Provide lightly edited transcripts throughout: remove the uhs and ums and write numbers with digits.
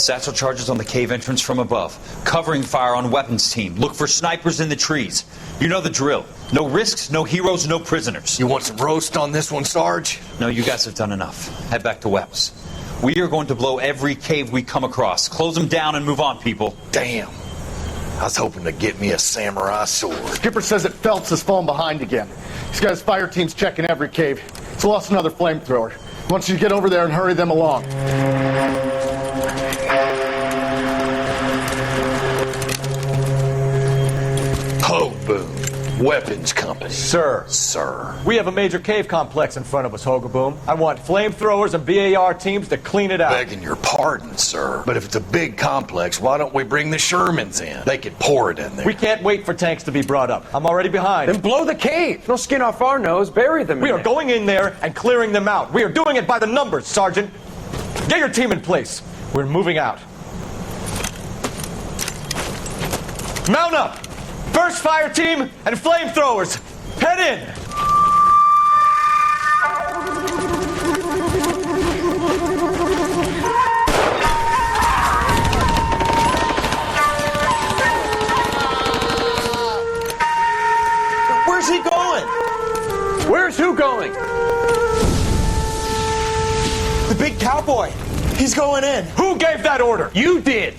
Satchel charges on the cave entrance from above. Covering fire on weapons team. Look for snipers in the trees. You know the drill. No risks, no heroes, no prisoners. You want some roast on this one, Sarge? No, you guys have done enough. Head back to Webb's. We are going to blow every cave we come across. Close them down and move on, people. Damn. I was hoping to get me a samurai sword. Skipper says that Phelps has fallen behind again. He's got his fire teams checking every cave. He's lost another flamethrower. He wants you to get over there and hurry them along. Hoboom. Weapons Company. Sir. We have a major cave complex in front of us, Hogaboom. I want flamethrowers and BAR teams to clean it out. Begging your pardon, sir. But if it's a big complex, why don't we bring the Shermans in? They could pour it in there. We can't wait for tanks to be brought up. I'm already behind. Then blow the cave. No skin off our nose. Bury them. We are going in there and clearing them out. We are doing it by the numbers, Sergeant. Get your team in place. We're moving out. Mount up! First fire team and flamethrowers, head in! Where's he going? Where's who going? The big cowboy. He's going in. Who gave that order? You did.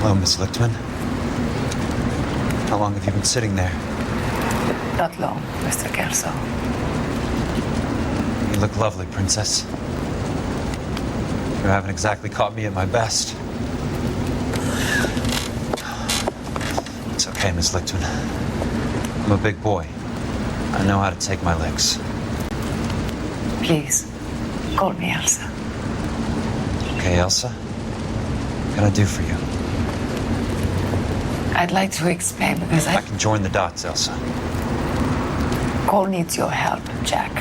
Hello, Miss Lichtman. How long have you been sitting there? Not long, Mr. Kelso. You look lovely, Princess. You haven't exactly caught me at my best. It's okay, Miss Lichtman. I'm a big boy. I know how to take my licks. Please, call me Elsa. Okay, Elsa? What can I do for you? I'd like to explain because I can join the dots, Elsa. Cole needs your help, Jack.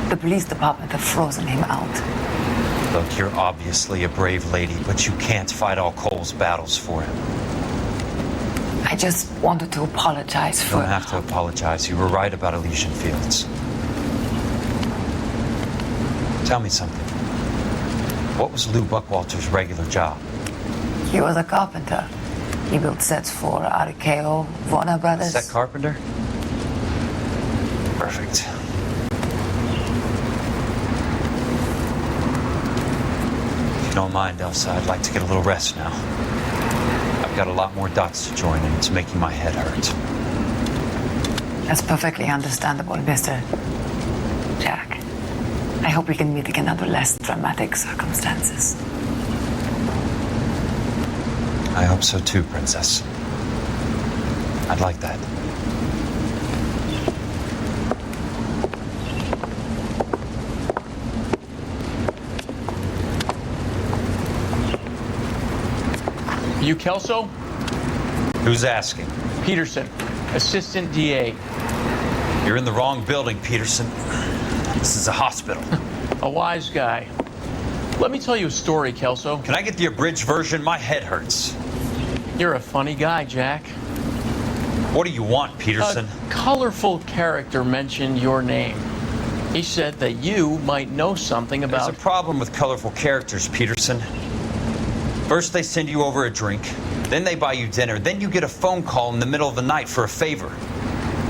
The police department have frozen him out. Look, you're obviously a brave lady, but you can't fight all Cole's battles for him. I just wanted to apologize for... You don't have to apologize. You were right about Elysian Fields. Tell me something. What was Lou Buckwalter's regular job? He was a carpenter. He built sets for RKO, Warner Brothers. Set carpenter? Perfect. If you don't mind, Elsa, I'd like to get a little rest now. I've got a lot more dots to join, and it's making my head hurt. That's perfectly understandable, Mr. Jack. I hope we can meet again under less dramatic circumstances. I hope so too, Princess. I'd like that. You Kelso? Who's asking? Peterson, Assistant DA. You're in the wrong building, Peterson. This is a hospital. A wise guy. Let me tell you a story, Kelso. Can I get the abridged version? My head hurts. You're a funny guy, Jack. What do you want, Peterson? A colorful character mentioned your name. He said that you might know something about... There's a problem with colorful characters, Peterson. First they send you over a drink, then they buy you dinner, then you get a phone call in the middle of the night for a favor.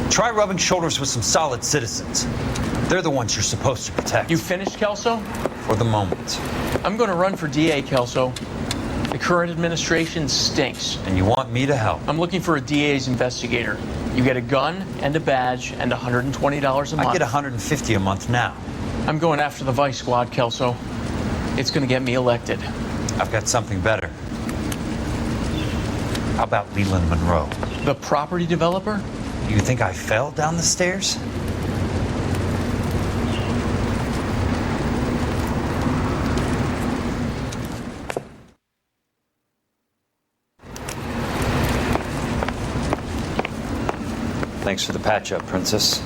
Try rubbing shoulders with some solid citizens. They're the ones you're supposed to protect. You finished, Kelso? For the moment. I'm going to run for DA, Kelso. The current administration stinks. And you want me to help? I'm looking for a DA's investigator. You get a gun and a badge and $120 a month. I get $150 a month now. I'm going after the Vice Squad, Kelso. It's going to get me elected. I've got something better. How about Leland Monroe? The property developer? You think I fell down the stairs? Thanks for the patch-up, Princess.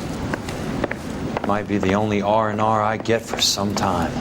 Might be the only R&R I get for some time.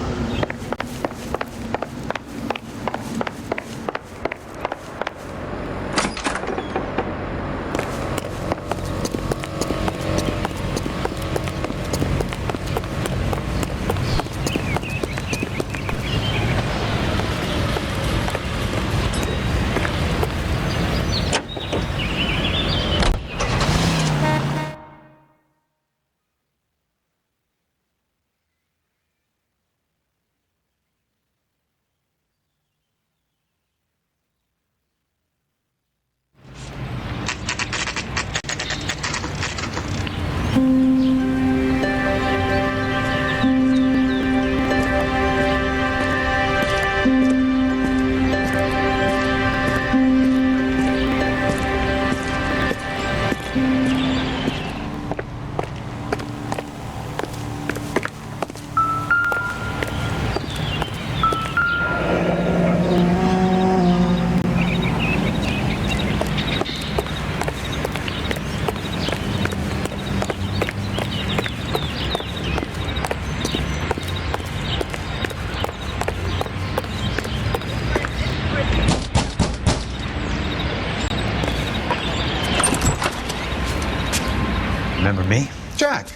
Remember me? Jack,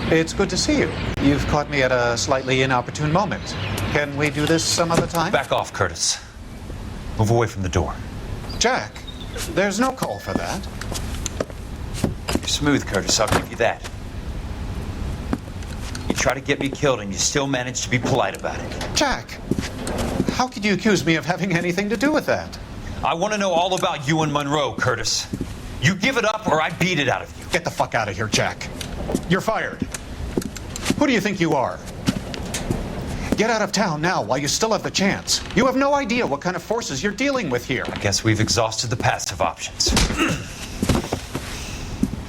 it's good to see you. You've caught me at a slightly inopportune moment. Can we do this some other time? Back off, Curtis. Move away from the door. Jack, there's no call for that. You're smooth, Curtis. I'll give you that. You try to get me killed and you still manage to be polite about it. Jack, how could you accuse me of having anything to do with that? I want to know all about you and Monroe, Curtis. You give it up or I beat it out of you. Get the fuck out of here, Jack. You're fired. Who do you think you are? Get out of town now while you still have the chance. You have no idea what kind of forces you're dealing with here. I guess we've exhausted the passive options.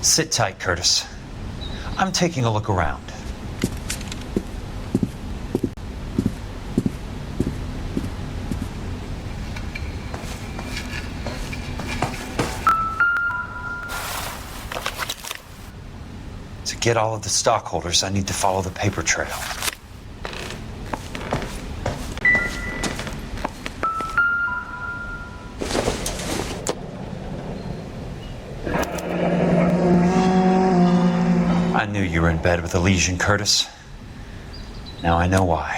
Sit tight, Curtis. I'm taking a look around. To get all of the stockholders, I need to follow the paper trail. I knew you were in bed with a lesion, Curtis. Now I know why.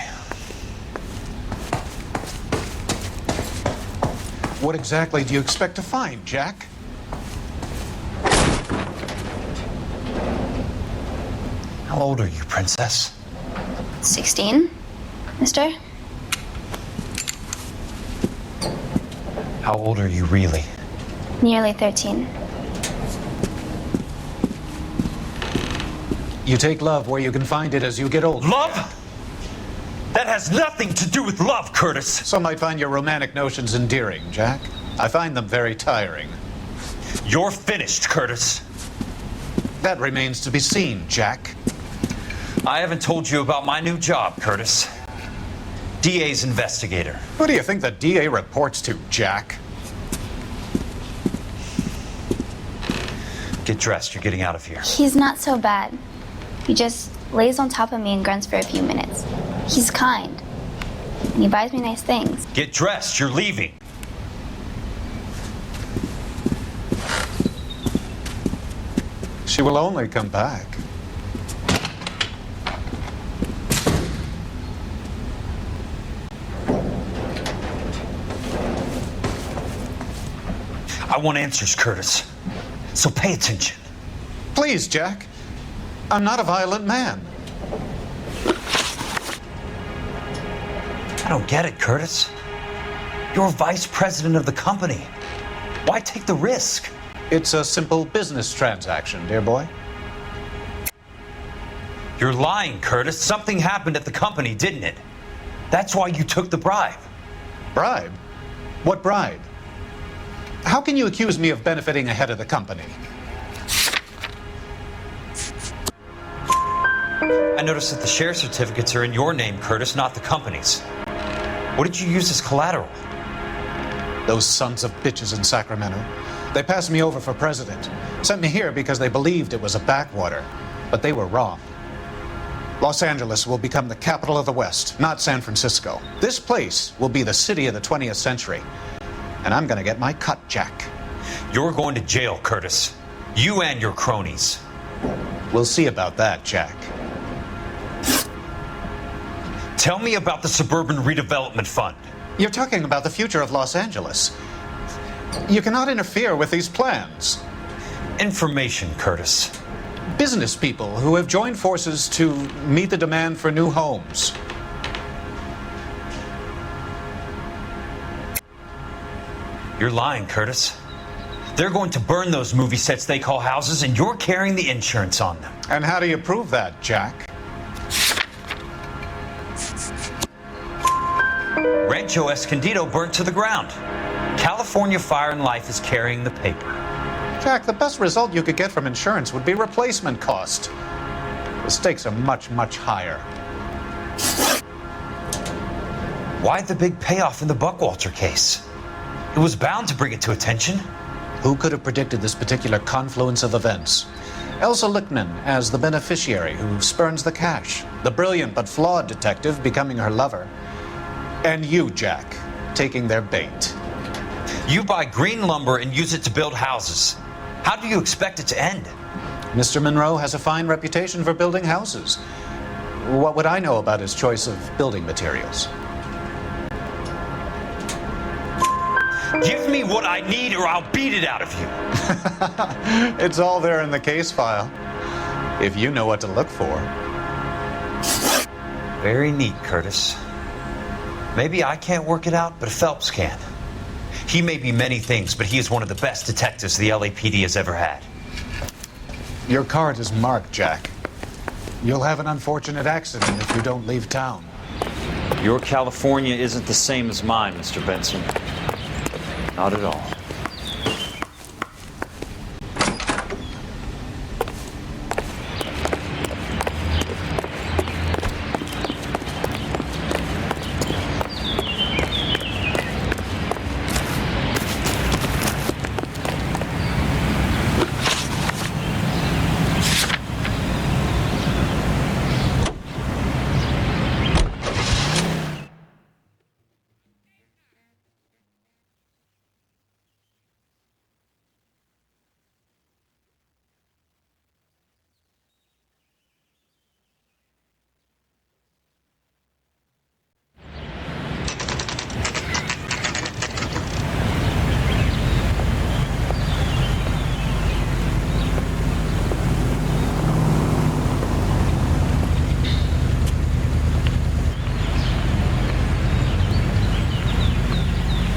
What exactly do you expect to find, Jack? How old are you, Princess? 16, mister? How old are you really? Nearly 13. You take love where you can find it as you get older. Love? That has nothing to do with love, Curtis. Some might find your romantic notions endearing, Jack. I find them very tiring. You're finished, Curtis. That remains to be seen, Jack. I haven't told you about my new job, Curtis. DA's investigator. Who do you think the DA reports to, Jack? Get dressed, you're getting out of here. He's not so bad. He just lays on top of me and grunts for a few minutes. He's kind. And he buys me nice things. Get dressed, you're leaving. She will only come back. I want answers, Curtis. So pay attention. Please, Jack. I'm not a violent man. I don't get it, Curtis. You're vice president of the company. Why take the risk? It's a simple business transaction, dear boy. You're lying, Curtis. Something happened at the company, didn't it? That's why you took the bribe. Bribe? What bribe? How can you accuse me of benefiting ahead of the company? I noticed that the share certificates are in your name, Curtis, not the company's. What did you use as collateral? Those sons of bitches in Sacramento. They passed me over for president. Sent me here because they believed it was a backwater. But they were wrong. Los Angeles will become the capital of the West, not San Francisco. This place will be the city of the 20th century. And I'm gonna get my cut, Jack. You're going to jail, Curtis. You and your cronies. We'll see about that, Jack. Tell me about the Suburban Redevelopment Fund. You're talking about the future of Los Angeles. You cannot interfere with these plans. Information, Curtis. Business people who have joined forces to meet the demand for new homes. You're lying, Curtis. They're going to burn those movie sets they call houses, and you're carrying the insurance on them. And how do you prove that, Jack? Rancho Escondido burnt to the ground. California Fire and Life is carrying the paper. Jack, the best result you could get from insurance would be replacement cost. The stakes are much, much higher. Why the big payoff in the Buckwalter case? It was bound to bring it to attention. Who could have predicted this particular confluence of events? Elsa Lichtman as the beneficiary who spurns the cash. The brilliant but flawed detective becoming her lover. And you, Jack, taking their bait. You buy green lumber and use it to build houses. How do you expect it to end? Mr. Monroe has a fine reputation for building houses. What would I know about his choice of building materials? Give me what I need or I'll beat it out of you. It's all there in the case file, if you know what to look for. Very neat, Curtis. Maybe I can't work it out, but Phelps can. He may be many things, but he is one of the best detectives the LAPD has ever had. Your card is marked, Jack. You'll have an unfortunate accident if you don't leave town. Your California isn't the same as mine, Mr. Benson. Not at all.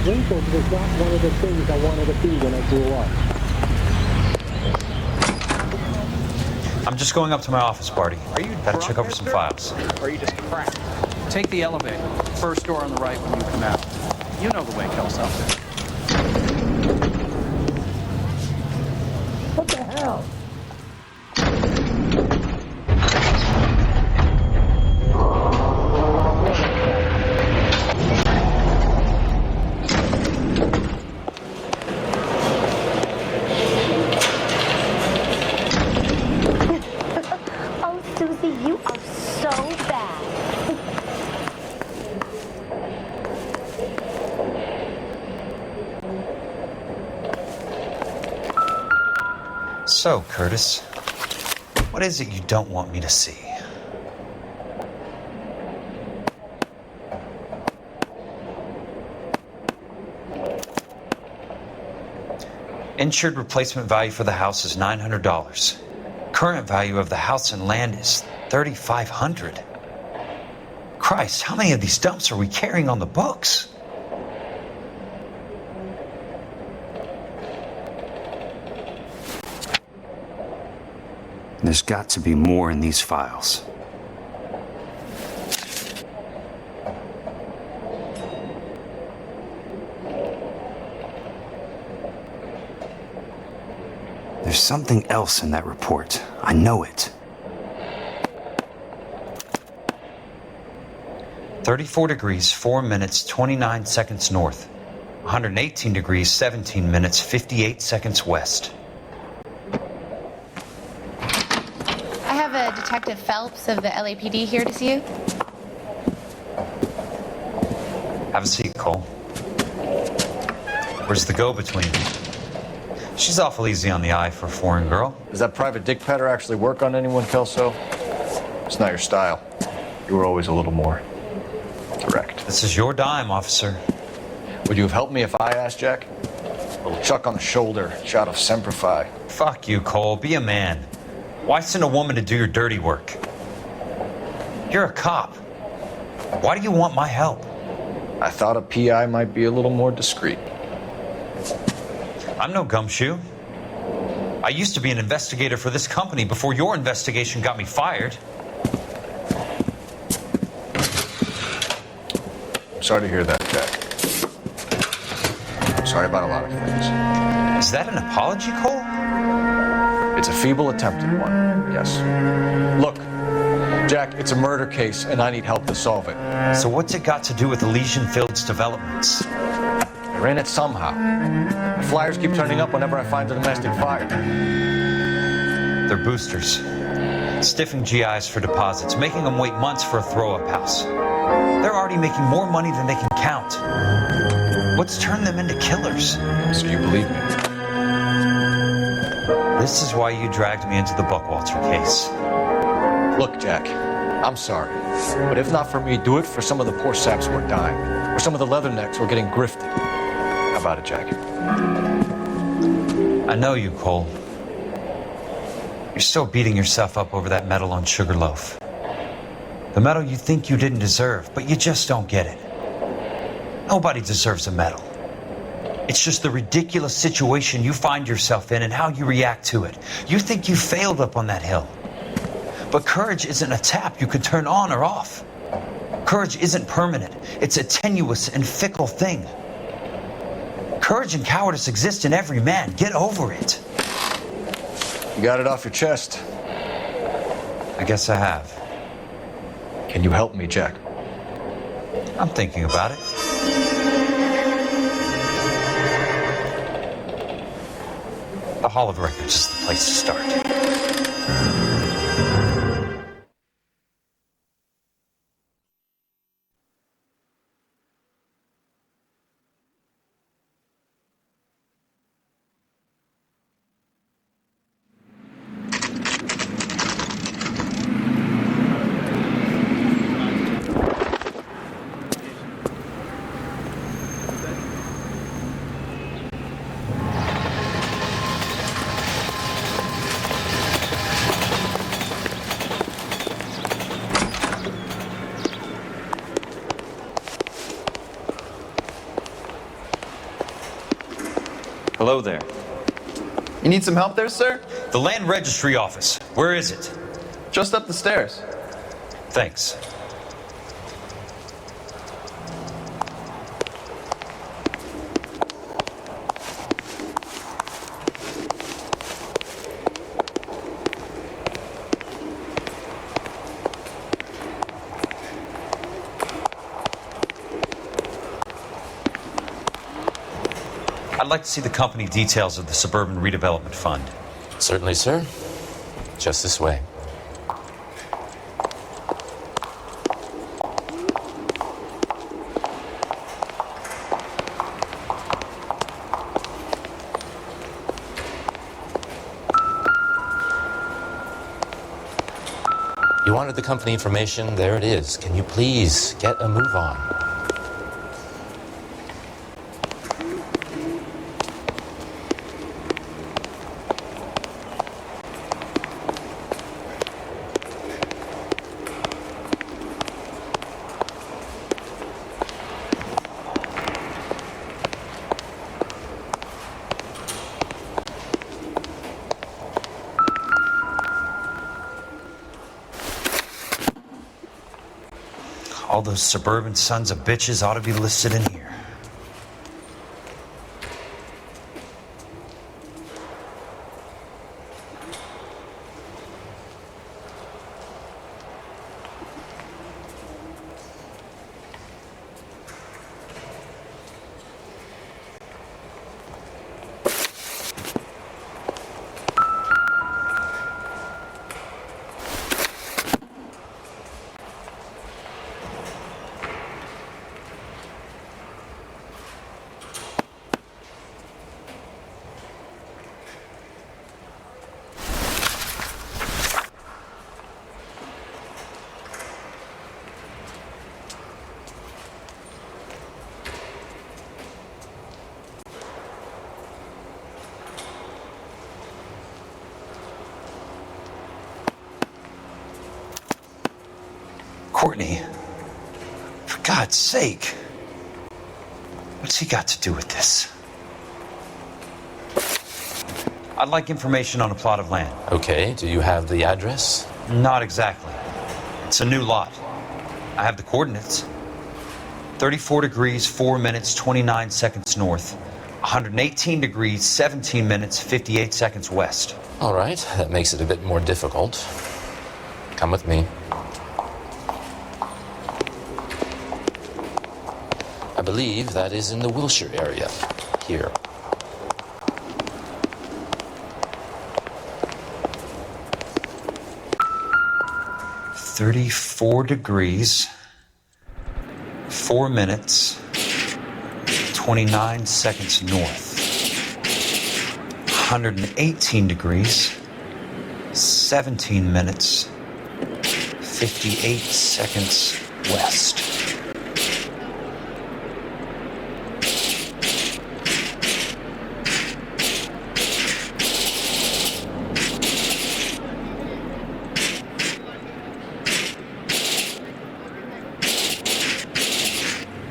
Lincoln was not one of the things I wanted to be when I grew up. I'm just going up to my office, Barty. Are you Gotta check over some files. Or are you just cracked? Take the elevator. First door on the right when you come out. You know the way, Kelso. What the hell? Oh, Susie, you are so bad. So, Curtis, what is it you don't want me to see? Insured replacement value for the house is $900. Current value of the house and land is $3,500. Christ, how many of these dumps are we carrying on the books? There's got to be more in these files. There's something else in that report. I know it. 34 degrees, 4 minutes, 29 seconds north. 118 degrees, 17 minutes, 58 seconds west. I have a Detective Phelps of the LAPD here to see you. Have a seat, Cole. Where's the go-between? She's awful easy on the eye for a foreign girl. Does that private dick petter actually work on anyone, Kelso? It's not your style. You were always a little more direct. This is your dime, officer. Would you have helped me if I asked, Jack? A little chuck on the shoulder, shot of Semper Fi. Fuck you, Cole. Be a man. Why send a woman to do your dirty work? You're a cop. Why do you want my help? I thought a PI might be a little more discreet. I'm no gumshoe. I used to be an investigator for this company before your investigation got me fired. Sorry to hear that, Jack. I'm sorry about a lot of things. Is that an apology, Cole? It's a feeble attempt at one, yes. Look, Jack, it's a murder case, and I need help to solve it. So what's it got to do with Elysian Fields developments? They're in it somehow. The flyers keep turning up whenever I find a domestic fire. They're boosters. Stiffing GIs for deposits, making them wait months for a throw-up house. They're already making more money than they can count. What's turned them into killers? So you believe me? This is why you dragged me into the Buckwalter case. Look, Jack, I'm sorry. But if not for me, do it for some of the poor saps who are dying. Or some of the leathernecks who are getting grifted. How about it, Jack? I know you, Cole. You're still beating yourself up over that medal on Sugarloaf. The medal you think you didn't deserve, but you just don't get it. Nobody deserves a medal. It's just the ridiculous situation you find yourself in and how you react to it. You think you failed up on that hill. But courage isn't a tap you can turn on or off. Courage isn't permanent. It's a tenuous and fickle thing. Courage and cowardice exist in every man. Get over it. You got it off your chest. I guess I have. Can you help me, Jack? I'm thinking about it. The Hall of Records is the place to start. Hello there. You need some help there, sir? The Land Registry Office. Where is it? Just up the stairs. Thanks. I'd like to see the company details of the Suburban Redevelopment Fund. Certainly, sir. Just this way. You wanted the company information? There it is. Can you please get a move on? All those suburban sons of bitches ought to be listed in here. Courtney, for God's sake, what's he got to do with this? I'd like information on a plot of land. Okay, do you have the address? Not exactly. It's a new lot. I have the coordinates. 34 degrees, 4 minutes, 29 seconds north. 118 degrees, 17 minutes, 58 seconds west. All right, that makes it a bit more difficult. Come with me. I believe that is in the Wilshire area. Here. "34 degrees, 4 minutes, 29 seconds north. 118 degrees, 17 minutes, 58 seconds west."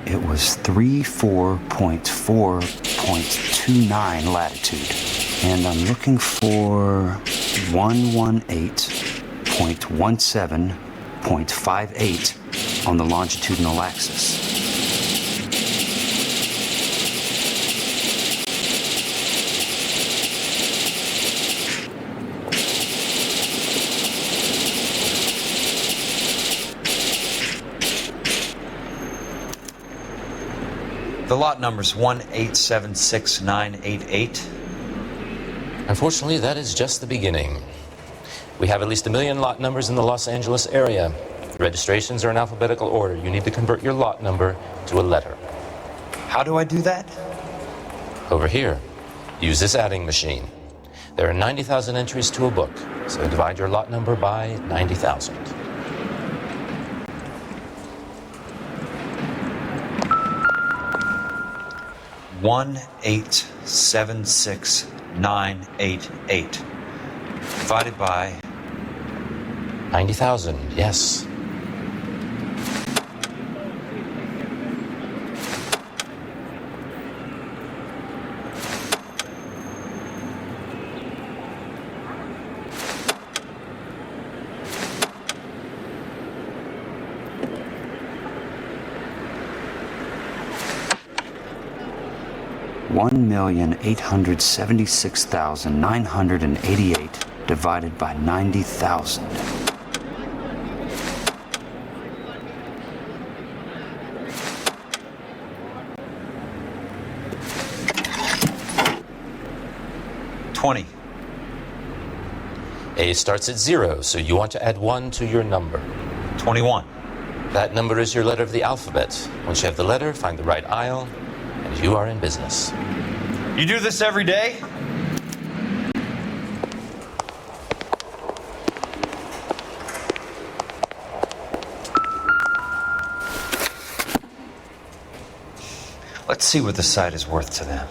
It was 34.4.29 latitude. And I'm looking for 118.17.58 on the longitudinal axis. The lot number's 1876988. Unfortunately, that is just the beginning. We have at least 1 million lot numbers in the Los Angeles area. Registrations are in alphabetical order. You need to convert your lot number to a letter. How do I do that? Over here. Use this adding machine. There are 90,000 entries to a book, so divide your lot number by 90,000. One 1876988 divided by 90,000, yes. $1,876,988 divided by 90,000. $20. A starts at 0, so you want to add 1 to your number. 21. That number is your letter of the alphabet. Once you have the letter, find the right aisle, and you are in business. You do this every day? Let's see what the site is worth to them.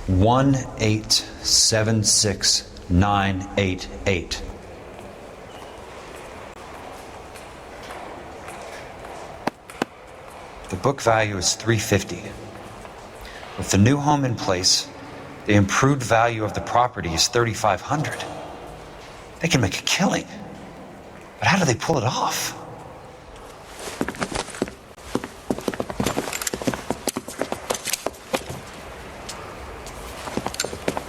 $1,876,988. The book value is $350. With the new home in place, the improved value of the property is $3,500. They can make a killing. But how do they pull it off?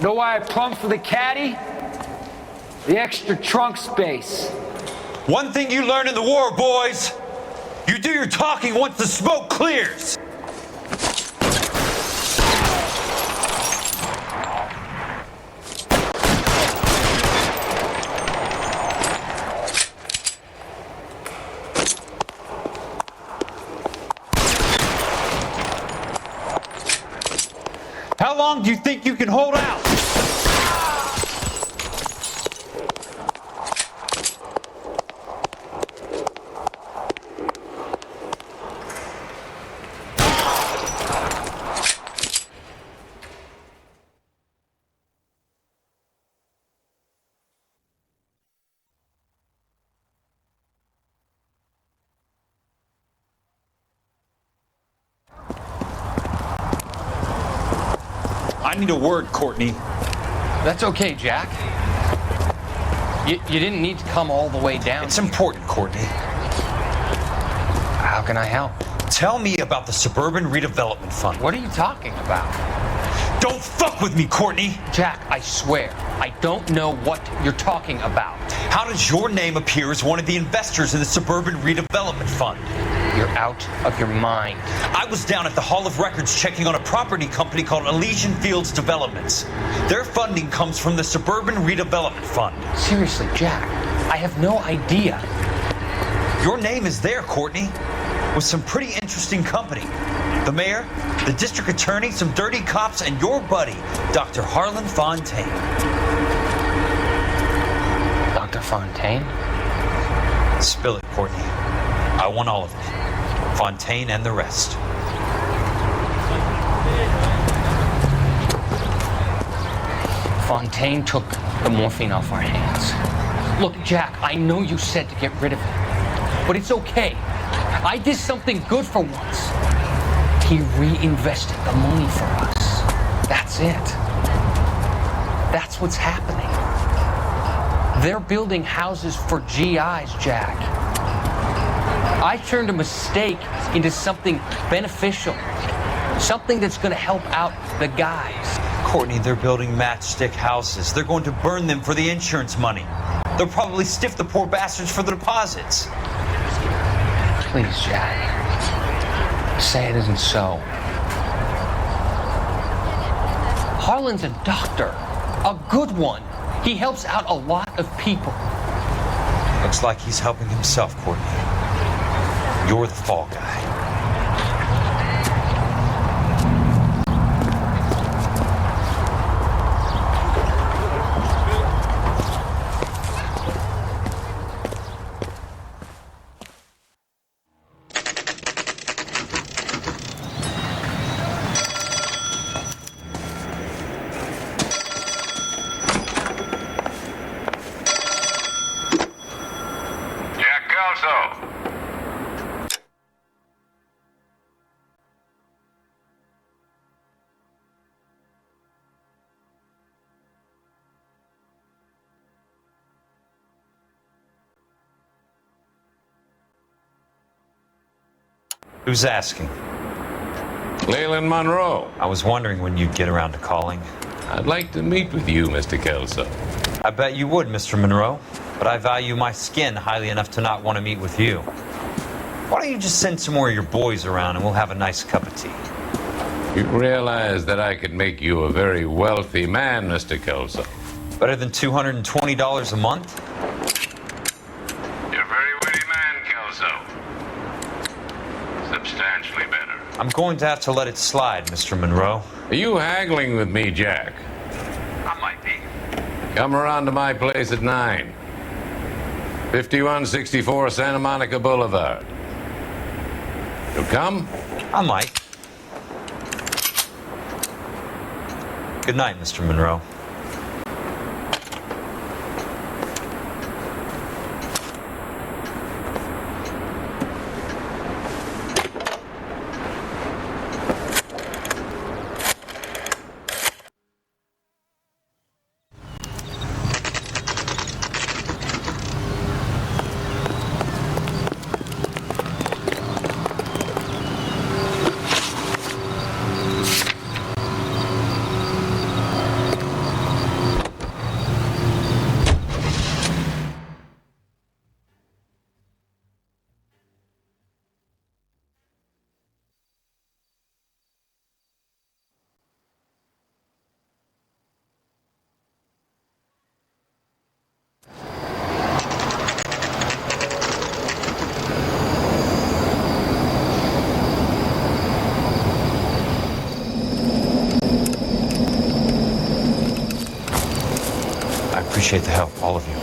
Know why I plumbed for the caddy? The extra trunk space. One thing you learn in the war, boys. You do your talking once the smoke clears. How long do you think you can hold out? I need a word, Courtney. That's okay, Jack. You didn't need to come all the way down. It's important, Courtney. How can I help? Tell me about the Suburban Redevelopment Fund. What are you talking about? Don't fuck with me, Courtney! Jack, I swear, I don't know what you're talking about. How does your name appear as one of the investors in the Suburban Redevelopment Fund? You're out of your mind. I was down at the Hall of Records checking on a property company called Elysian Fields Developments. Their funding comes from the Suburban Redevelopment Fund. Seriously, Jack, I have no idea. Your name is there, Courtney, with some pretty interesting company. The mayor, the district attorney, some dirty cops, and your buddy, Dr. Harlan Fontaine. Dr. Fontaine? Spill it, Courtney. I want all of it. Fontaine and the rest. Fontaine took the morphine off our hands. Look, Jack, I know you said to get rid of it, but it's okay. I did something good for once. He reinvested the money for us. That's it. That's what's happening. They're building houses for GIs, Jack. I turned a mistake into something beneficial. Something that's going to help out the guys. Courtney, they're building matchstick houses. They're going to burn them for the insurance money. They'll probably stiff the poor bastards for the deposits. Please, Jack. Say it isn't so. Harlan's a doctor. A good one. He helps out a lot of people. Looks like he's helping himself, Courtney. You're the fall guy. Who's asking? Leland Monroe. I was wondering when you'd get around to calling. I'd like to meet with you, Mr. Kelso. I bet you would, Mr. Monroe. But I value my skin highly enough to not want to meet with you. Why don't you just send some more of your boys around and we'll have a nice cup of tea? You realize that I could make you a very wealthy man, Mr. Kelso. Better than $220 a month? You're a very witty man, Kelso. Substantially better. I'm going to have to let it slide, Mr. Monroe. Are you haggling with me, Jack? I might be. Come around to my place at 9. 5164 Santa Monica Boulevard. You'll come? I might. Good night, Mr. Monroe. Appreciate the help, all of you.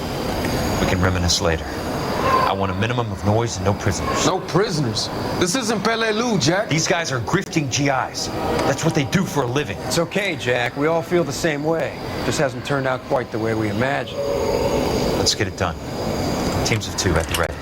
We can reminisce later. I want a minimum of noise and no prisoners. No prisoners? This isn't Peleliu, Jack. These guys are grifting GIs. That's what they do for a living. It's okay, Jack. We all feel the same way. Just hasn't turned out quite the way we imagined. Let's get it done. Teams of 2 at the ready.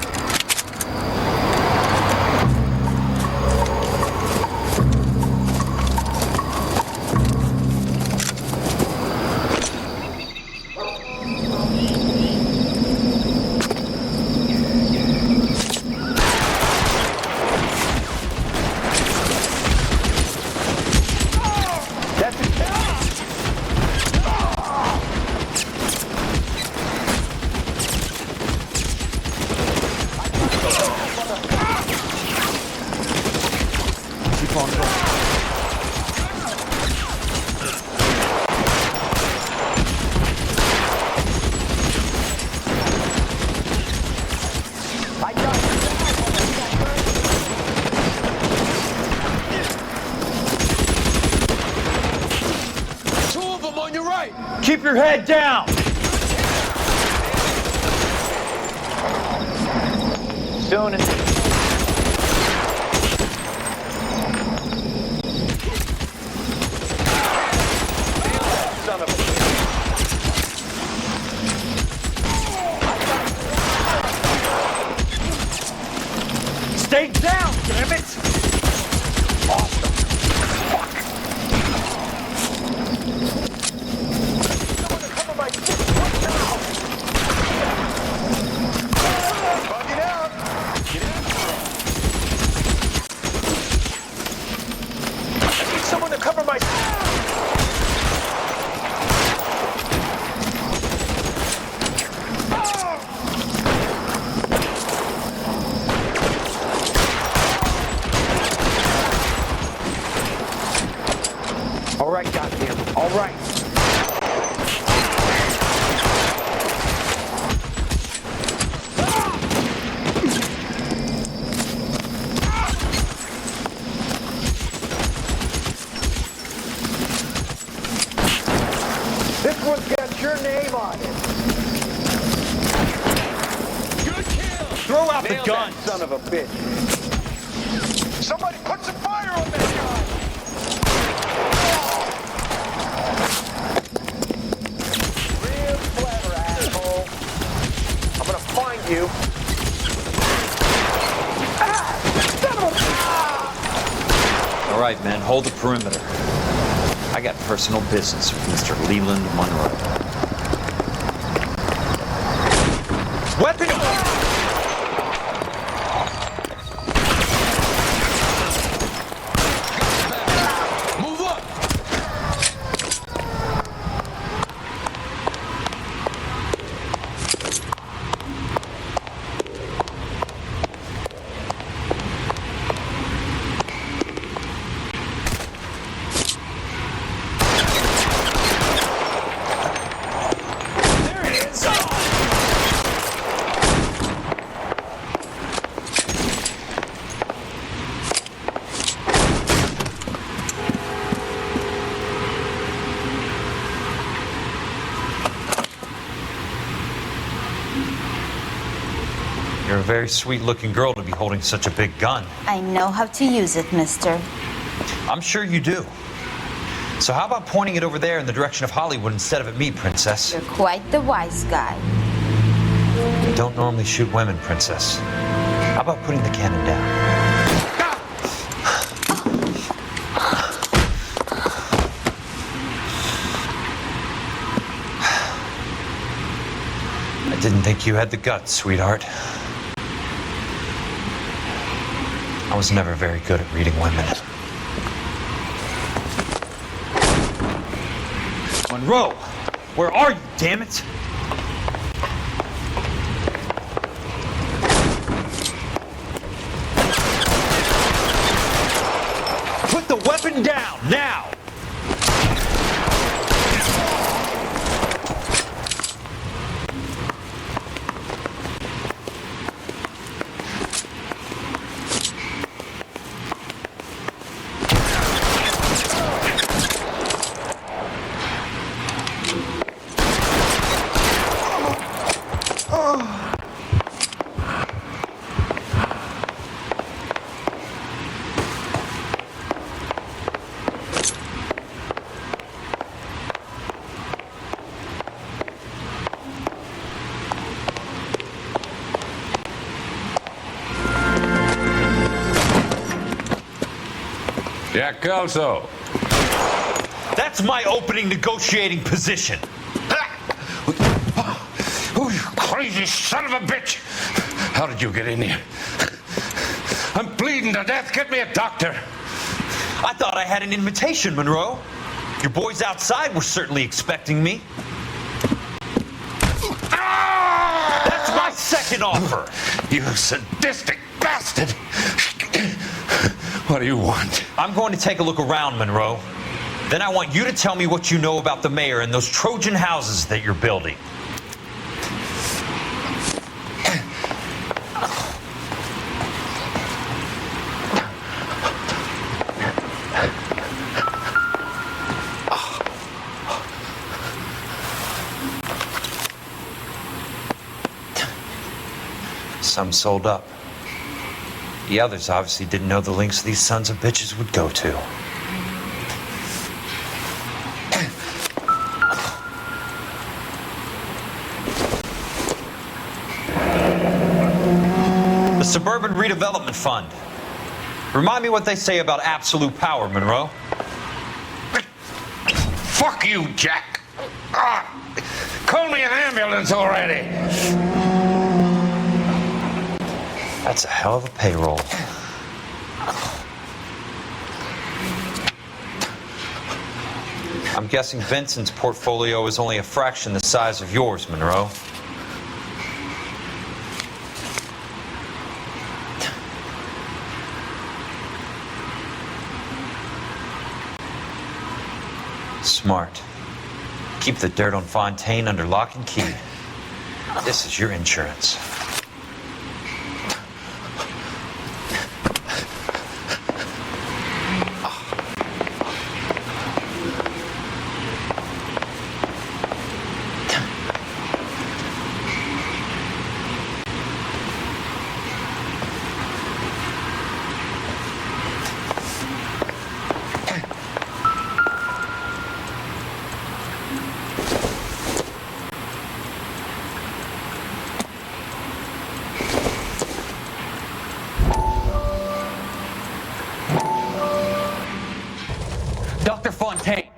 Keep your head down! Doing it. Son of a... Stay down, damn it! Awesome. Fuck. Someone to cover my six right now! Bugging out! Get in. I need someone to cover my... All right, goddamn. All right. This one's got your name on it. Good kill! Throw out Nailed the gun! that son of a bitch. Somebody put some fire on that guy! Real clever, asshole. I'm gonna find you. All right, men, hold the perimeter. I got personal business with Mr. Leland Monroe. Weapon! Move up! There it is! You're a very sweet-looking girl to be holding such a big gun. I know how to use it, mister. I'm sure you do. So how about pointing it over there in the direction of Hollywood instead of at me, Princess? You're quite the wise guy. You don't normally shoot women, Princess. How about putting the cannon down? I didn't think you had the guts, sweetheart. I was never very good at reading women. Monroe! Where are you, damn it? Put the weapon down, now! Jack Kelso. That's my opening negotiating position. Oh, you crazy son of a bitch! How did you get in here? I'm bleeding to death. Get me a doctor. I thought I had an invitation, Monroe. Your boys outside were certainly expecting me. That's my second offer. You sadistic bastard! What do you want? I'm going to take a look around, Monroe. Then I want you to tell me what you know about the mayor and those Trojan houses that you're building. Some sold up. The others obviously didn't know the lengths these sons of bitches would go to. The Suburban Redevelopment Fund. Remind me what they say about absolute power, Monroe. Fuck you, Jack. Call me an ambulance already. That's a hell of a payroll. I'm guessing Vincent's portfolio is only a fraction the size of yours, Monroe. Smart. Keep the dirt on Fontaine under lock and key. This is your insurance. Dr. Fontaine.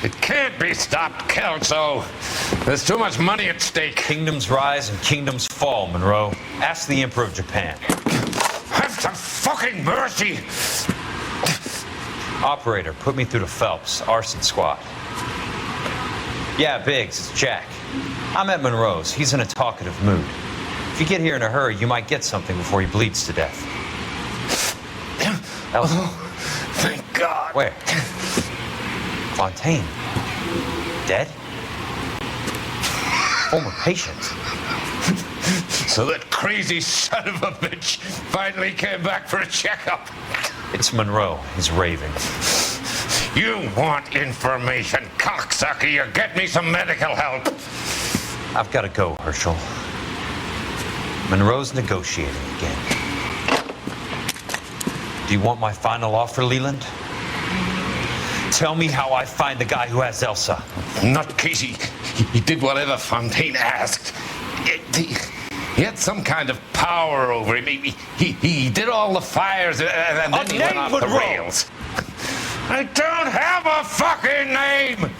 It can't be stopped, Kelso. There's too much money at stake. Kingdoms rise and kingdoms fall, Monroe. Ask the Emperor of Japan. Have some fucking mercy! Operator, put me through to Phelps, arson squad. Yeah, Biggs, it's Jack. I'm at Monroe's. He's in a talkative mood. If you get here in a hurry, you might get something before he bleeds to death. Elsa. Oh, thank God. Where? Fontaine. Dead? Former patient. So that crazy son of a bitch finally came back for a checkup. It's Monroe. He's raving. You want information, cocksucker. You get me some medical help. I've got to go, Herschel. Monroe's negotiating again. Do you want my final offer, Leland? Tell me how I find the guy who has Elsa. Nutcase, he did whatever Fontaine asked. He had some kind of power over him. He did all the fires and then he went off the rails. I don't have a fucking name!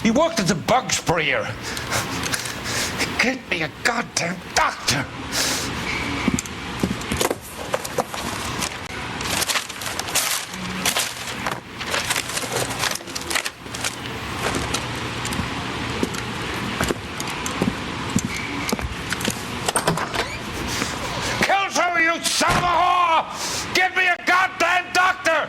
He worked as a bug sprayer. Get me a goddamn doctor! Kelso, you son of a whore! Get me a goddamn doctor!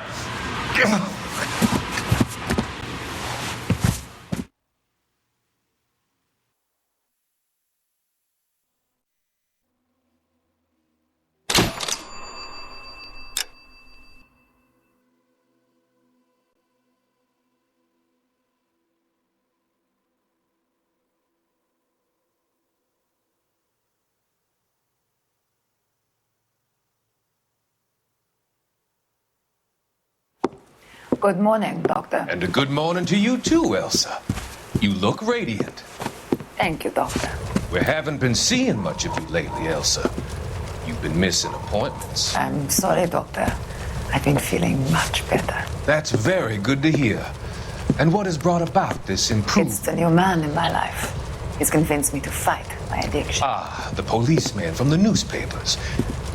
Good morning, Doctor. And a good morning to you too, Elsa. You look radiant. Thank you, Doctor. We haven't been seeing much of you lately, Elsa. You've been missing appointments. I'm sorry, Doctor. I've been feeling much better. That's very good to hear. And what has brought about this improvement? It's the new man in my life. He's convinced me to fight my addiction. Ah, the policeman from the newspapers.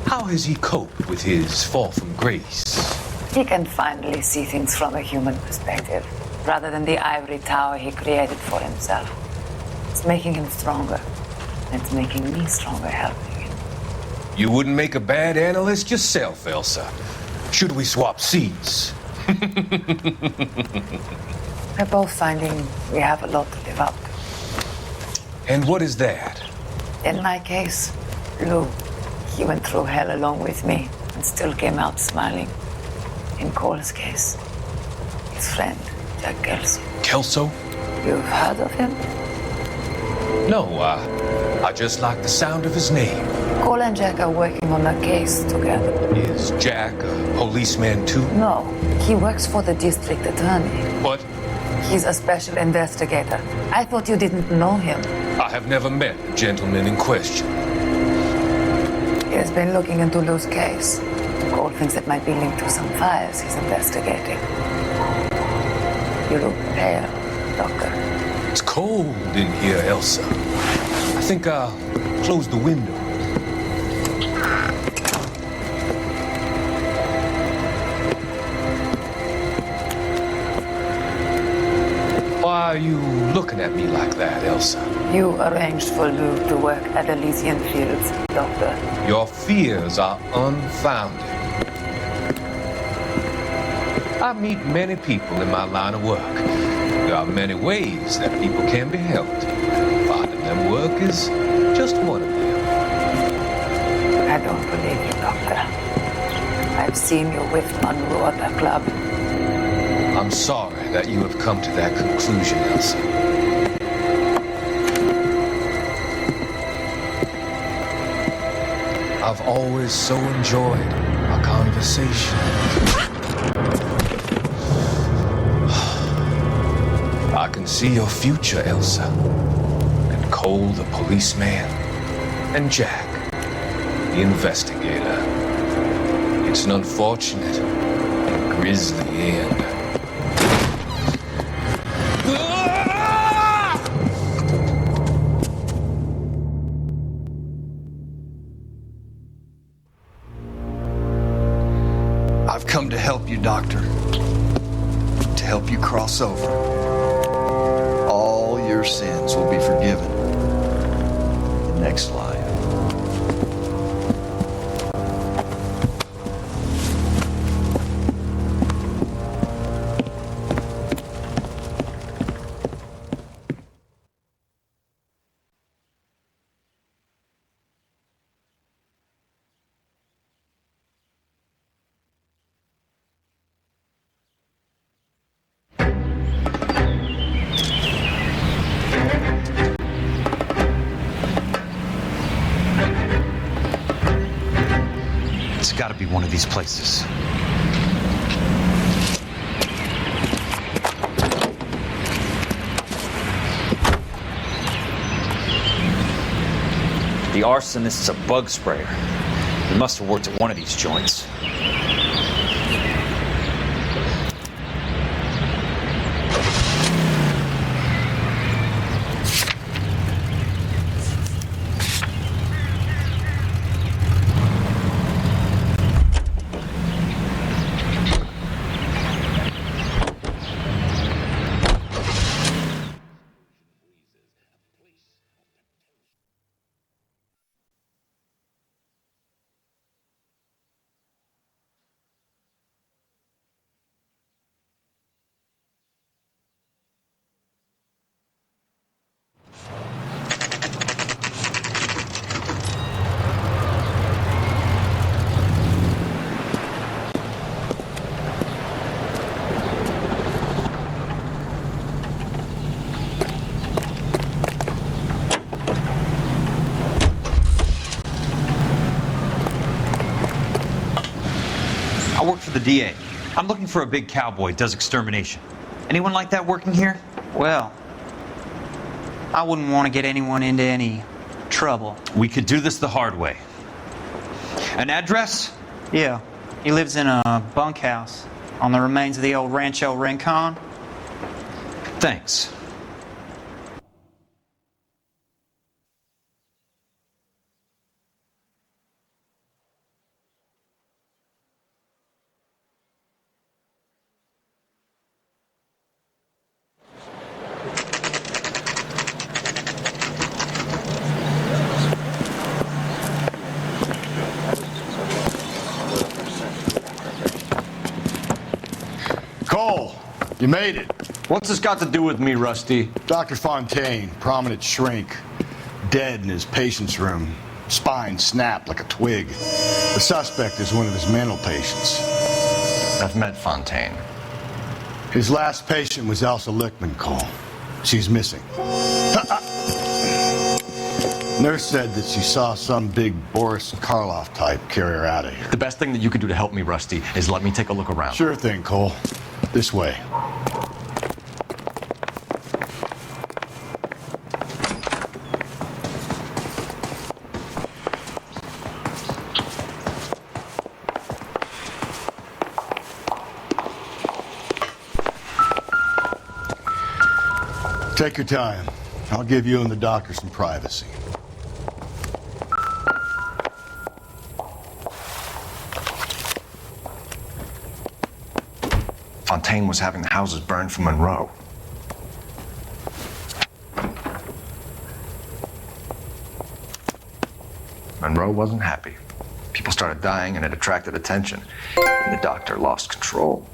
How has he coped with his fall from grace? He can finally see things from a human perspective, rather than the ivory tower he created for himself. It's making him stronger. And it's making me stronger helping him. You wouldn't make a bad analyst yourself, Elsa. Should we swap seats? We're both finding we have a lot to live up to. And what is that? In my case, Lou, he went through hell along with me and still came out smiling. In Cole's case, his friend, Jack Kelso. Kelso? You've heard of him? No, I just like the sound of his name. Cole and Jack are working on a case together. Is Jack a policeman too? No, he works for the district attorney. What? He's a special investigator. I thought you didn't know him. I have never met the gentleman in question. He has been looking into Lou's case. Cole thinks it might be linked to some fires he's investigating. You look pale, Doctor. It's cold in here, Elsa. I think I'll close the window. Why are you looking at me like that, Elsa? You arranged for Lou to work at Elysian Fields, Doctor. Your fears are unfounded. I meet many people in my line of work. There are many ways that people can be helped. Finding them work is just one of them. I don't believe you, Doctor. I've seen you with Monroe at the club. I'm sorry that you have come to that conclusion, Elsa. I've always so enjoyed our conversation. I can see your future, Elsa. And Cole, the policeman, and Jack, the investigator. It's an unfortunate and grisly end. I've come to help you, Doctor. To help you cross over. All your sins will be forgiven. The next life. It's got to be one of these places. The arsonist's a bug sprayer. He must have worked at one of these joints. I work for the DA. I'm looking for a big cowboy, does extermination. Anyone like that working here? Well, I wouldn't want to get anyone into any trouble. We could do this the hard way. An address? Yeah, he lives in a bunkhouse on the remains of the old Rancho Rincon. Thanks. Cole, you made it. What's this got to do with me, Rusty? Dr. Fontaine, prominent shrink. dead in his patient's room. Spine snapped like a twig. The suspect is one of his mental patients. I've met Fontaine. His last patient was Elsa Lichtman, Cole. She's missing. Nurse said that she saw some big Boris Karloff type carry her out of here. The best thing that you could do to help me, Rusty, is let me take a look around. Sure thing, Cole. This way. Take your time. I'll give you and the doctor some privacy. Fontaine was having the houses burned for Monroe. Monroe wasn't happy. People started dying and it attracted attention. And the doctor lost control.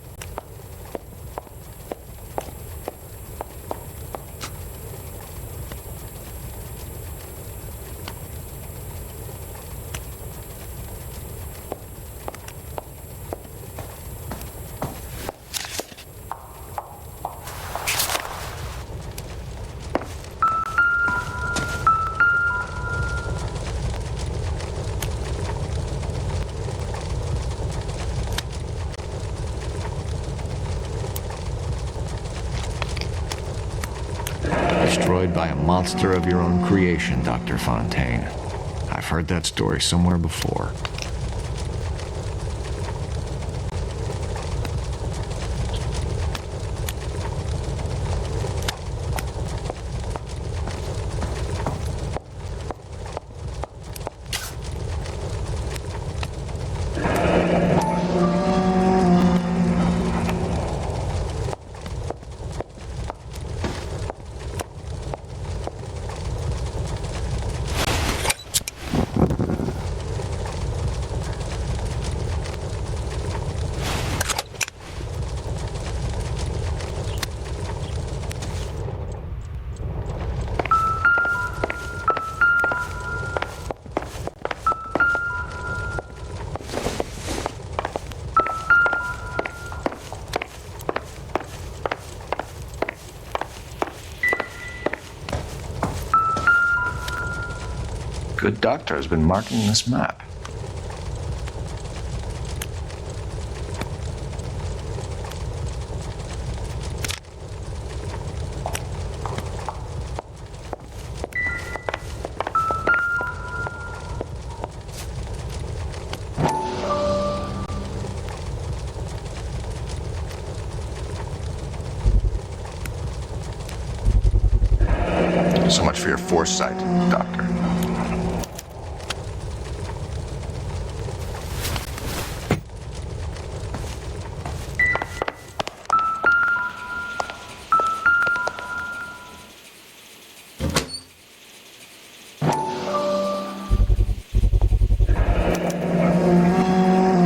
Destroyed by a monster of your own creation, Dr. Fontaine. I've heard that story somewhere before. Good doctor has been marking this map. So much for your foresight, Doctor.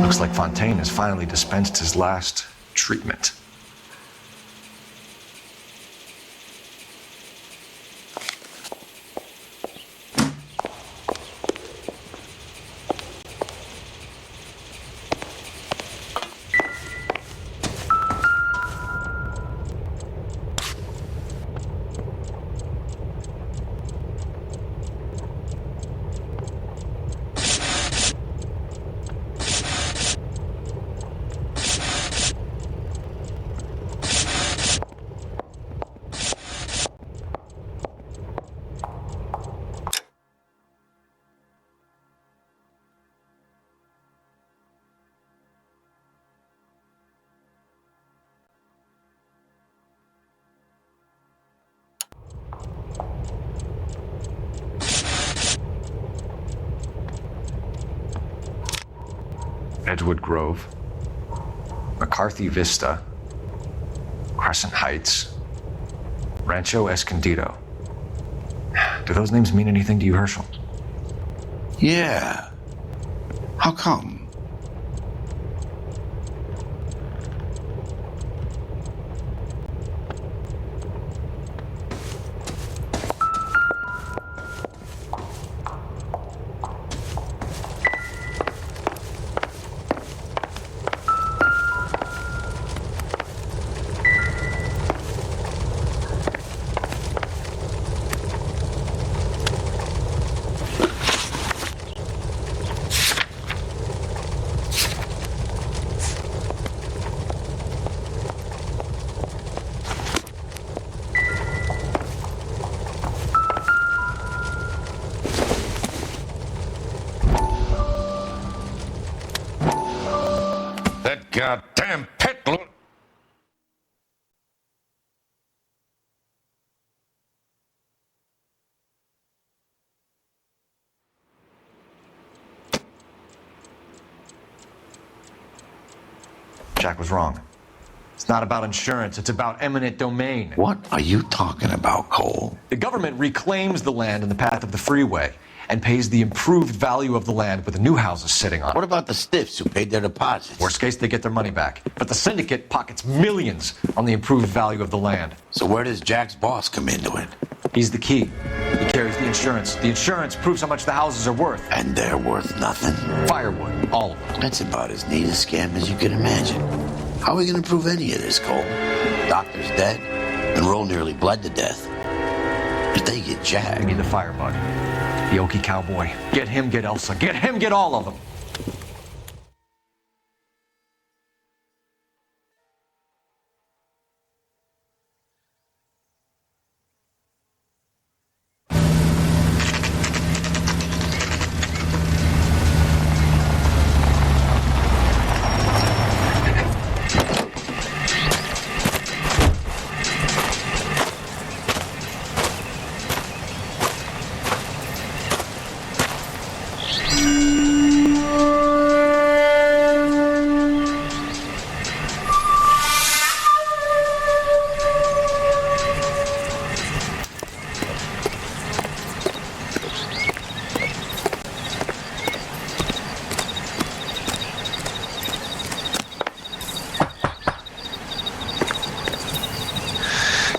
Looks like Fontaine has finally dispensed his last treatment. Edgewood Grove, McCarthy Vista, Crescent Heights, Rancho Escondido. Do those names mean anything to you, Herschel? Yeah. How come? goddamn pet. Jack was wrong. It's not about insurance, it's about eminent domain. What are you talking about, Cole? The government reclaims the land in the path of the freeway and pays the improved value of the land with the new houses sitting on it. What about the stiffs who paid their deposits? Worst case, they get their money back. But the syndicate pockets millions on the improved value of the land. So where does Jack's boss come into it? He's the key. He carries the insurance. The insurance proves how much the houses are worth. And they're worth nothing? Firewood, all of them. That's about as neat a scam as you can imagine. How are we going to prove any of this, Cole? Doctor's dead, and Roll nearly bled to death. If they get Jack... We need the firebug. The Okie cowboy. Get him, get Elsa. Get him, get all of them.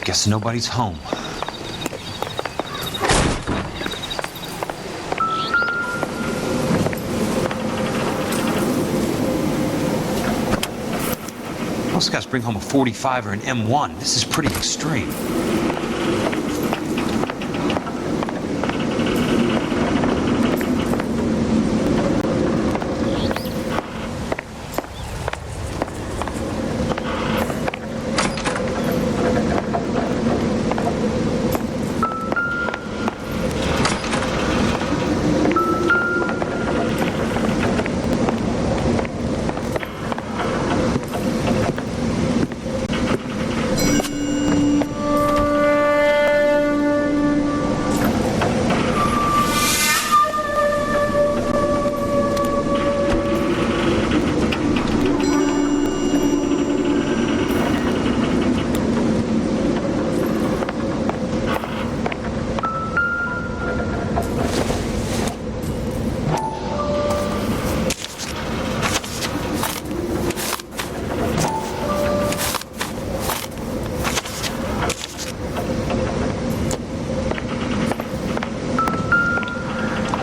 Guess nobody's home. Most guys bring home a 45 or an M1. This is pretty extreme.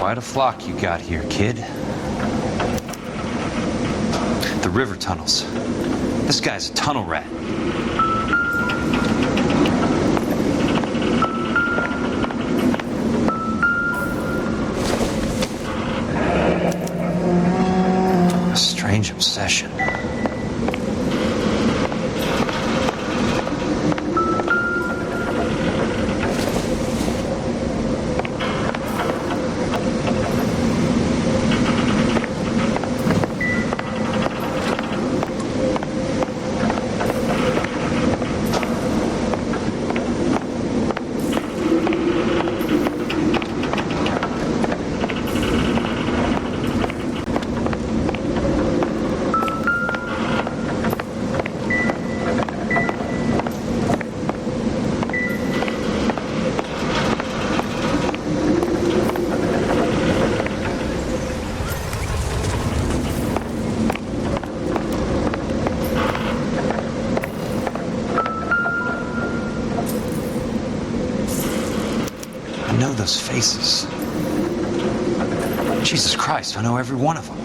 Quite a flock you got here, kid. The river tunnels. This guy's a tunnel rat. A strange obsession. I know those faces. Jesus Christ, I know every one of them.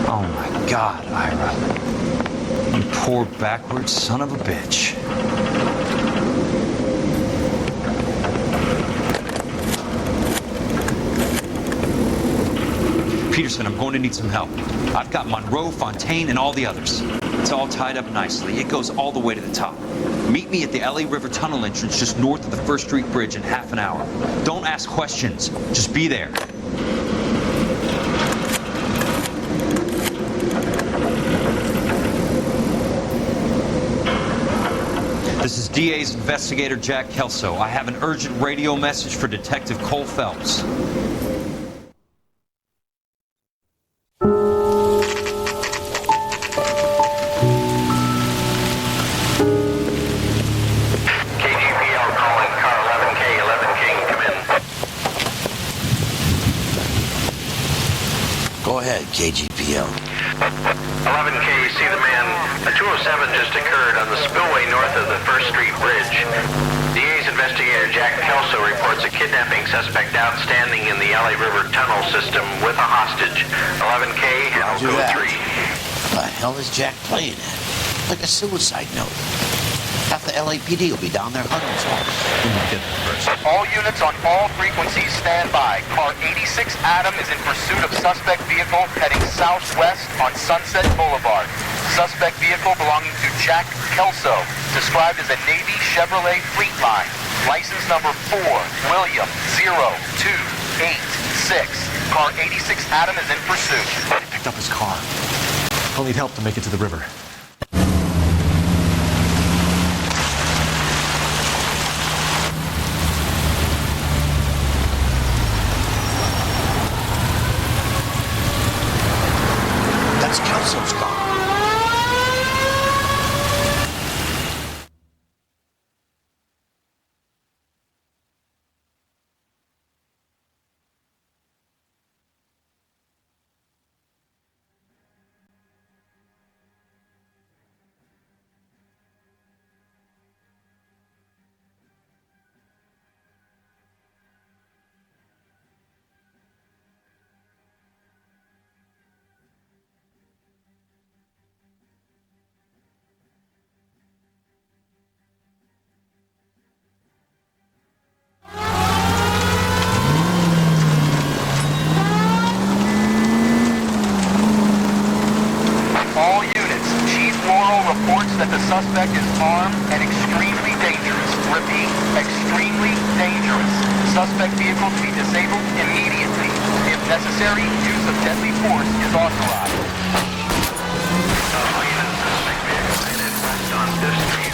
Oh my God, Ira. You poor backwards son of a bitch. Peterson, I'm going to need some help. I've got Monroe, Fontaine, and all the others. It's all tied up nicely. It goes all the way to the top. Meet me at the LA River Tunnel entrance just north of the First Street Bridge in half an hour. Don't ask questions. Just be there. DA's investigator Jack Kelso. I have an urgent radio message for Detective Cole Phelps. Go ahead, KGPL. 11K, see the man. A 207 just occurred on the spillway north of the 1st Street Bridge. DA's investigator Jack Kelso reports a kidnapping suspect outstanding in the LA River tunnel system with a hostage. 11K, I'll go 3. What the hell is Jack playing at? Like a suicide note. Half the LAPD will be down there hunting for him. All units on all frequencies stand by. Car 86 Adam is in pursuit of suspect vehicle heading southwest on Sunset Boulevard. Suspect vehicle belonging to Jack Kelso, described as a Navy Chevrolet Fleetline. License number 4, William 0286. Car 86 Adam is in pursuit. They picked up his car. He'll need help to make it to the river. That's Kelso's car. All units, Chief Laurel reports that the suspect is armed and extremely dangerous. Repeat, extremely dangerous. Suspect vehicle to be disabled immediately. If necessary, use of deadly force is authorized. On 5th Street.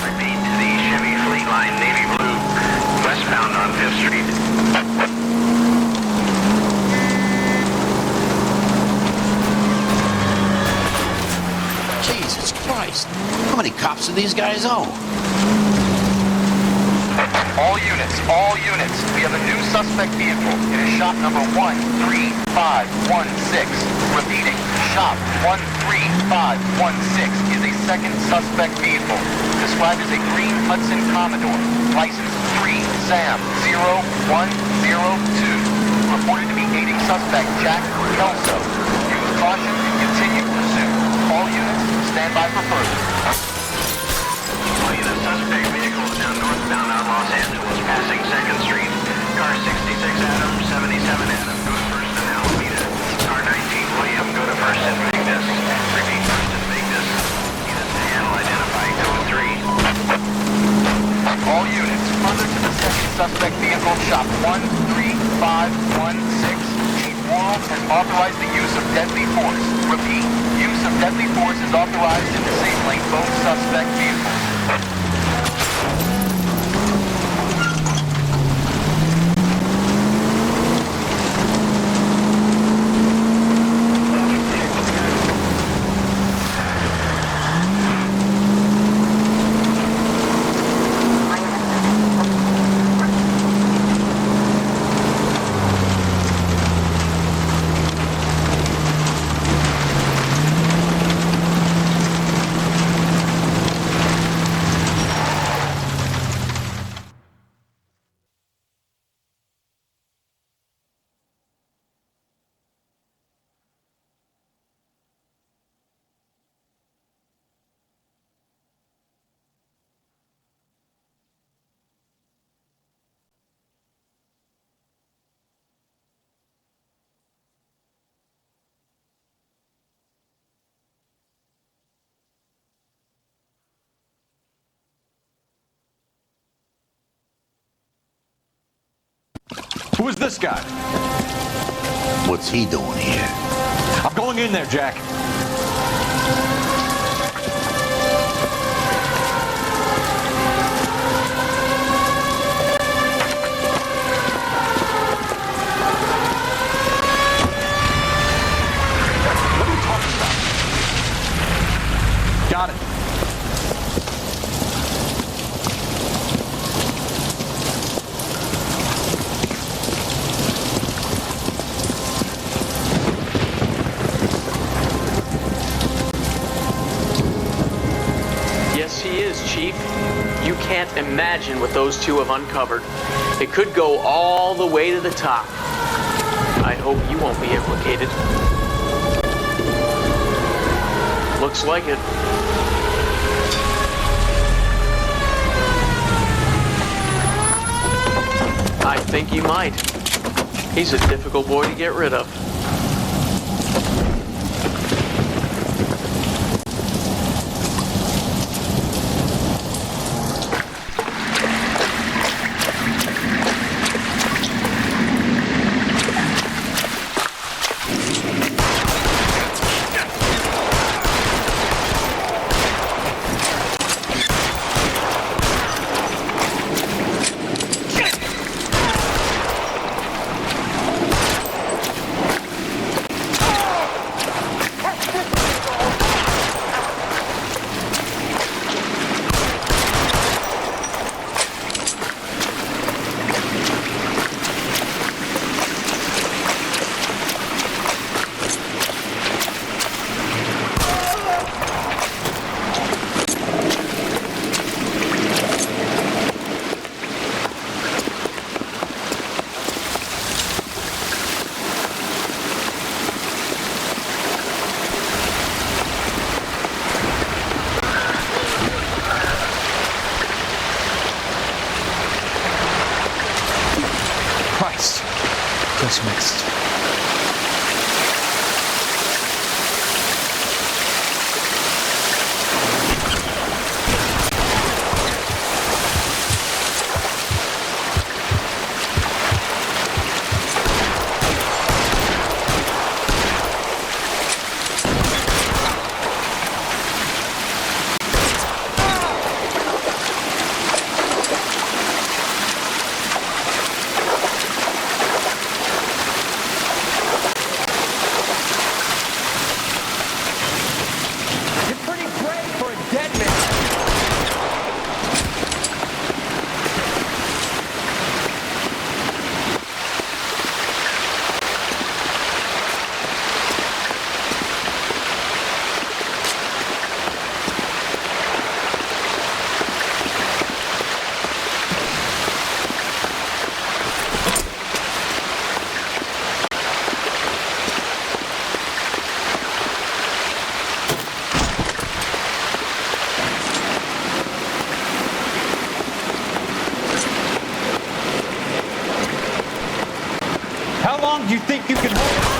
Repeat, the Chevy Fleetline Navy Blue, westbound on 5th Street. Jesus Christ. How many cops do these guys owe? All units, we have a new suspect vehicle. It is shop number 13516. Repeating, shop 13516 is a second suspect vehicle, described as a green Hudson Commodore, license 3 Sam 0102, reported to be aiding suspect Jack Kelso. Use caution and continue pursuit. All units, stand by for further. The suspect vehicle is now northbound on Los Angeles, passing 2nd Street. Car 66 Adam, 77 Adam, go to 1st and Alameda. Car 19 William, go to 1st and Vegas. Repeat, 1st and Vegas. Units to handle, identify, code 3. All units, further to the second suspect vehicle, shop 13516. Chief Laurel has authorized the use of deadly force. Repeat, use of deadly force is authorized in disabling both suspect vehicles. Who is this guy? What's he doing here? I'm going in there, Jack. got it. Yes, he is, Chief. You can't imagine what those two have uncovered. It could go all the way to the top. I hope you won't be implicated. Looks like it. I think he might. He's a difficult boy to get rid of. Christ. Just mixed. How long do you think you can hold it?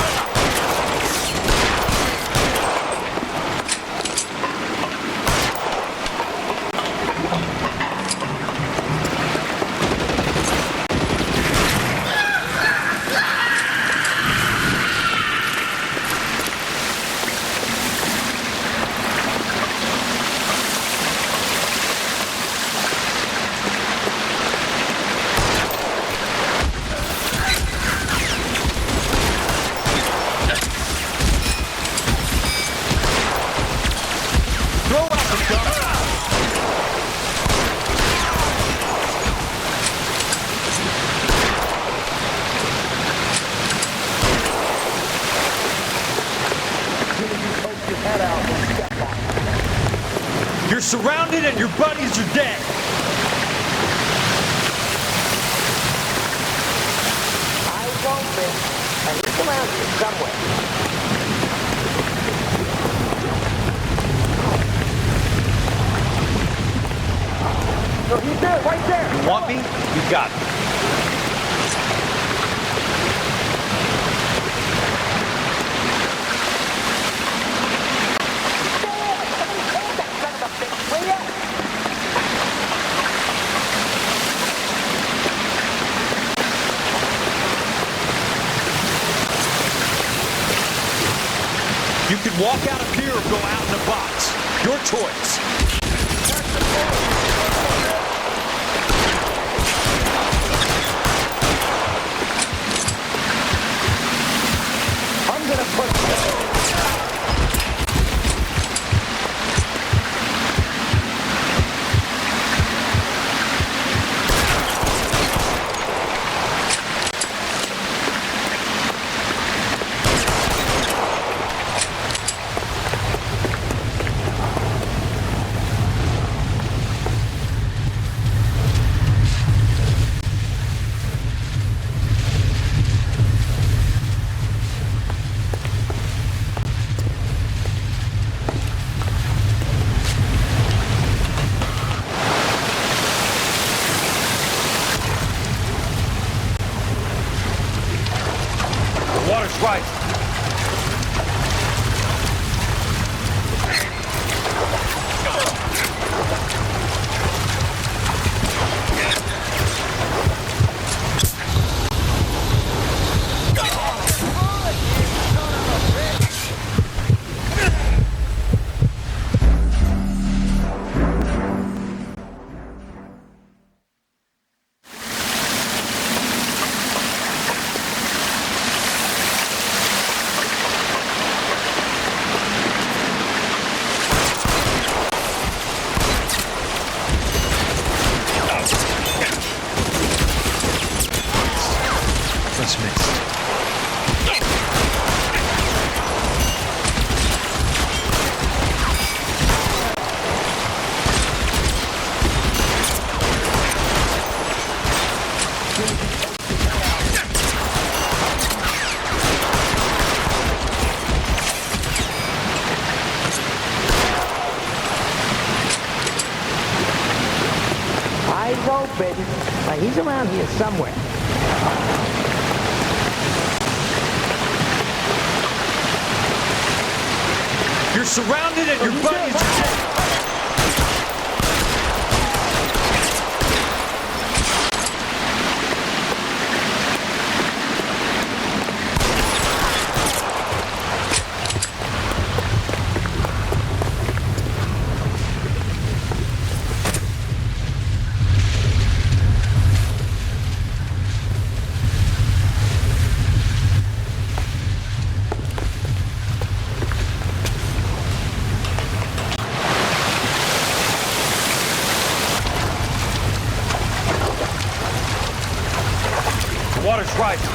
You're surrounded and your buddies are dead. I won't be. He's around here somewhere. No, he's there, right there. You want me? You got me. You can walk out of here or go out in a box. Your choice. I'm gonna put baby. He's around here somewhere. You're surrounded and your buddies are dead. Water's rising.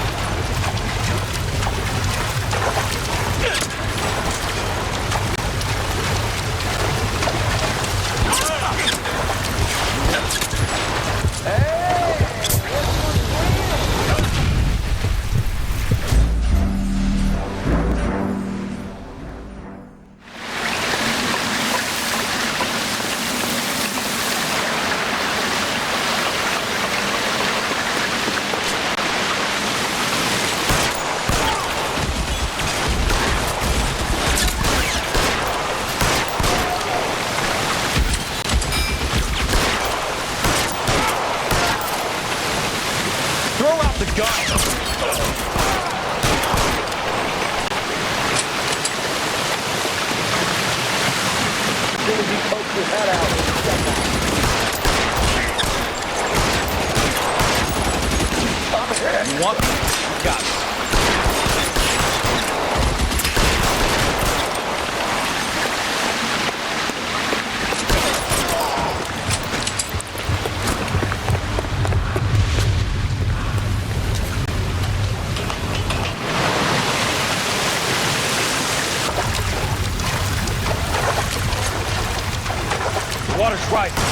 Throw out the gun! As soon as he pokes his head out, step out. You want me? You got it. The water's rising.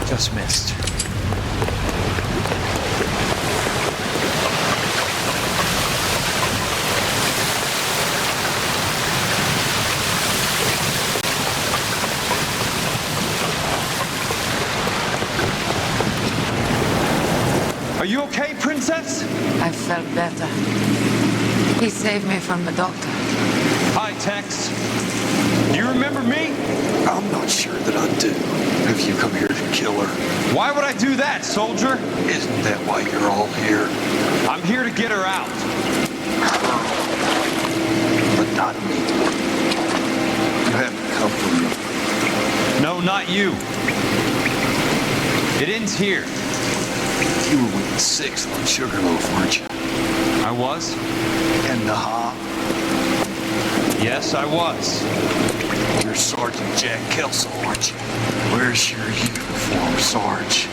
Just missed. Are you okay, Princess? I felt better. He saved me from the doctor. Hi, Tex. Do you remember me? I'm not sure that I do. Have you come here to kill her? Why would I do that, soldier? Isn't that why you're all here? I'm here to get her out. Her. But not me. You haven't come for me. No, not you. It ends here. You were with the 6th on Sugarloaf, weren't you? I was? And Naha? Yes, I was. You're Sergeant Jack Kelso, aren't you? Where's your uniform, Sarge?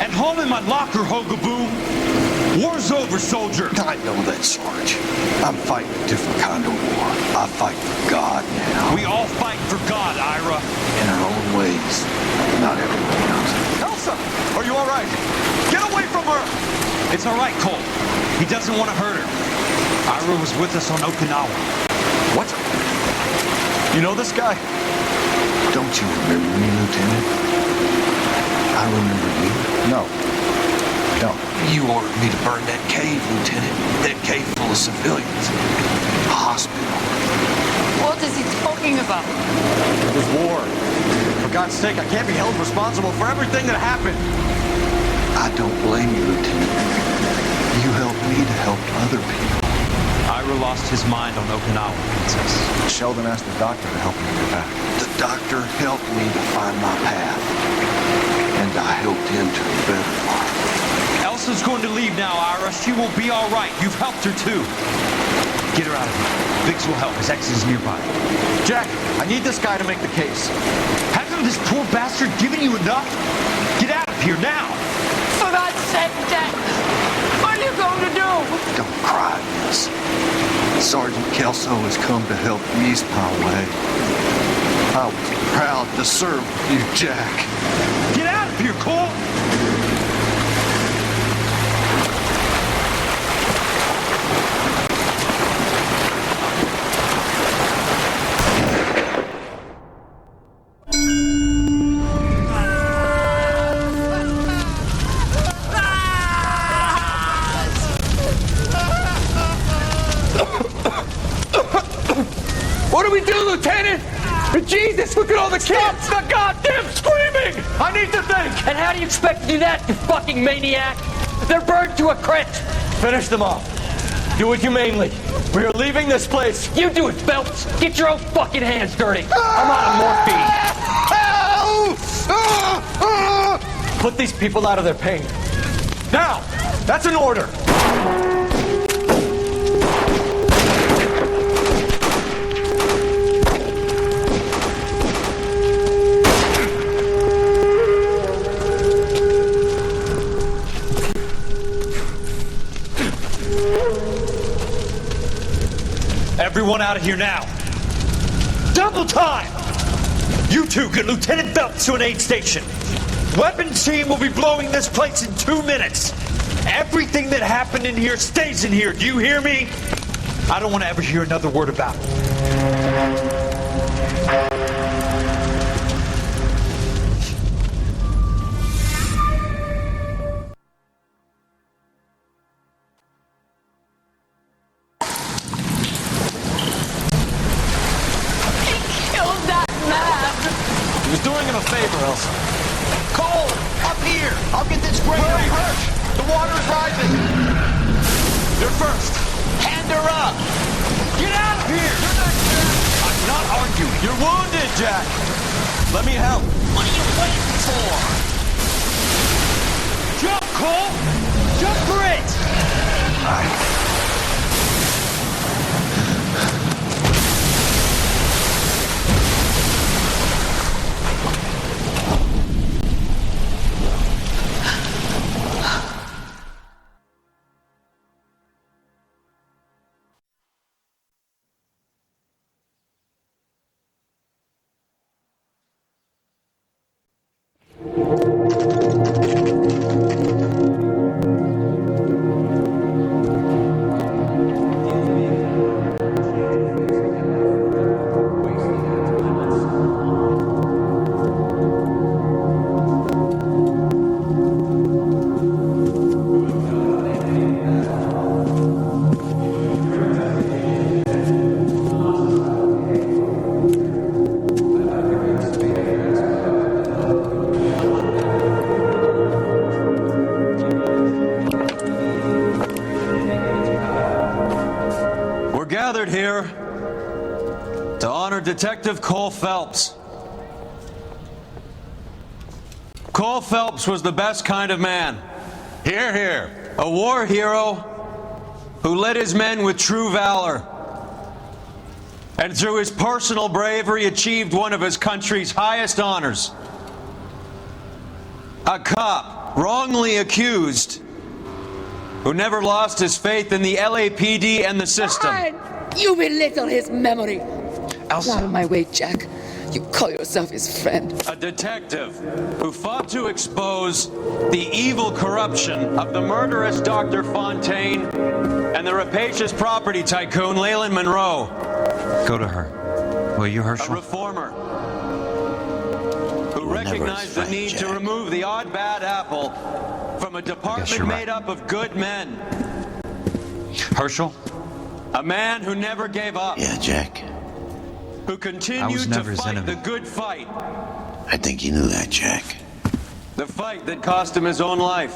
At home in my locker, Hogaboo. War's over, soldier. I know that, Sarge. I'm fighting a different kind of war. I fight for God now. We all fight for God, Ira. In our own ways. Not everyone knows it. Elsa, are you all right? Get away from her! It's all right, Cole. He doesn't want to hurt her. Ira was with us on Okinawa. What? You know this guy? Don't you remember me, Lieutenant? I remember you. No. Don't. You ordered me to burn that cave, Lieutenant. That cave full of civilians. A hospital. What is he talking about? It was war. For God's sake, I can't be held responsible for everything that happened. I don't blame you, Lieutenant. You helped me to help other people. Ira lost his mind on Okinawa, Princess. Sheldon asked the doctor to help him get back. The doctor helped me to find my path. And I helped him to a better life. Elsa's going to leave now, Ira. She will be all right. You've helped her, too. Get her out of here. Biggs will help. His ex is nearby. Jack, I need this guy to make the case. Hasn't this poor bastard given you enough? Get out of here now. For God's sake, Jack! What are you going to do? Don't cry, miss. Sergeant Kelso has come to help ease my way. I was proud to serve you, Jack. Get out of here, Cole! What do we do, Lieutenant? Jesus, look at all the kids! Stop the goddamn screaming! I need to think! And how do you expect to do that, you fucking maniac? They're burned to a crisp! Finish them off. Do it humanely. We are leaving this place. You do it, Phelps! Get your own fucking hands dirty! I'm out of morphine! Put these people out of their pain. Now! That's an order! Everyone out of here now. Double time! You two get Lieutenant Phelps to an aid station. Weapons team will be blowing this place in 2 minutes. Everything that happened in here stays in here. Do you hear me? I don't want to ever hear another word about it. Cole, up here! I'll get this grader. Hurry! The water is rising! You're first! Hand her up! Get out of here! I'm not arguing. You're wounded, Jack! Let me help. What are you waiting for? Jump, Cole! Jump for it! Here to honor Detective Cole Phelps. Cole Phelps was the best kind of man. Hear, hear. A war hero who led his men with true valor. And through his personal bravery achieved one of his country's highest honors. A cop wrongly accused who never lost his faith in the LAPD and the system. You belittle his memory. Elsa. Out of my way, Jack. You call yourself his friend. A detective who fought to expose the evil corruption of the murderous Dr. Fontaine and the rapacious property tycoon Leyland Monroe. Go to her. Will you, Herschel? A reformer who recognize the need to remove the odd bad apple from a department made up of good men. Herschel? A man who never gave up. Yeah, Jack. Who continued to fight the good fight. I think you knew that, Jack. The fight that cost him his own life.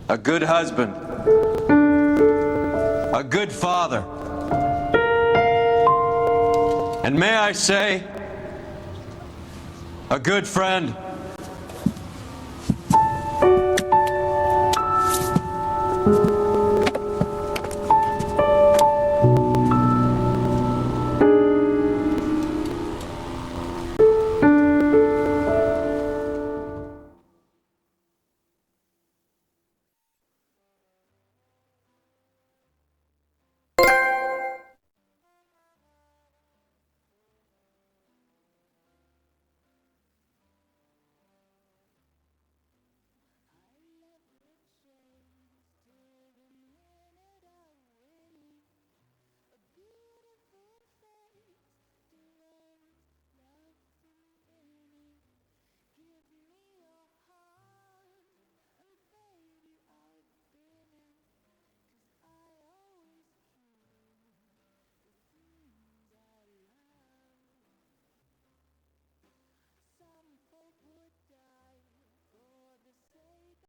A good husband. A good father. And may I say, a good friend.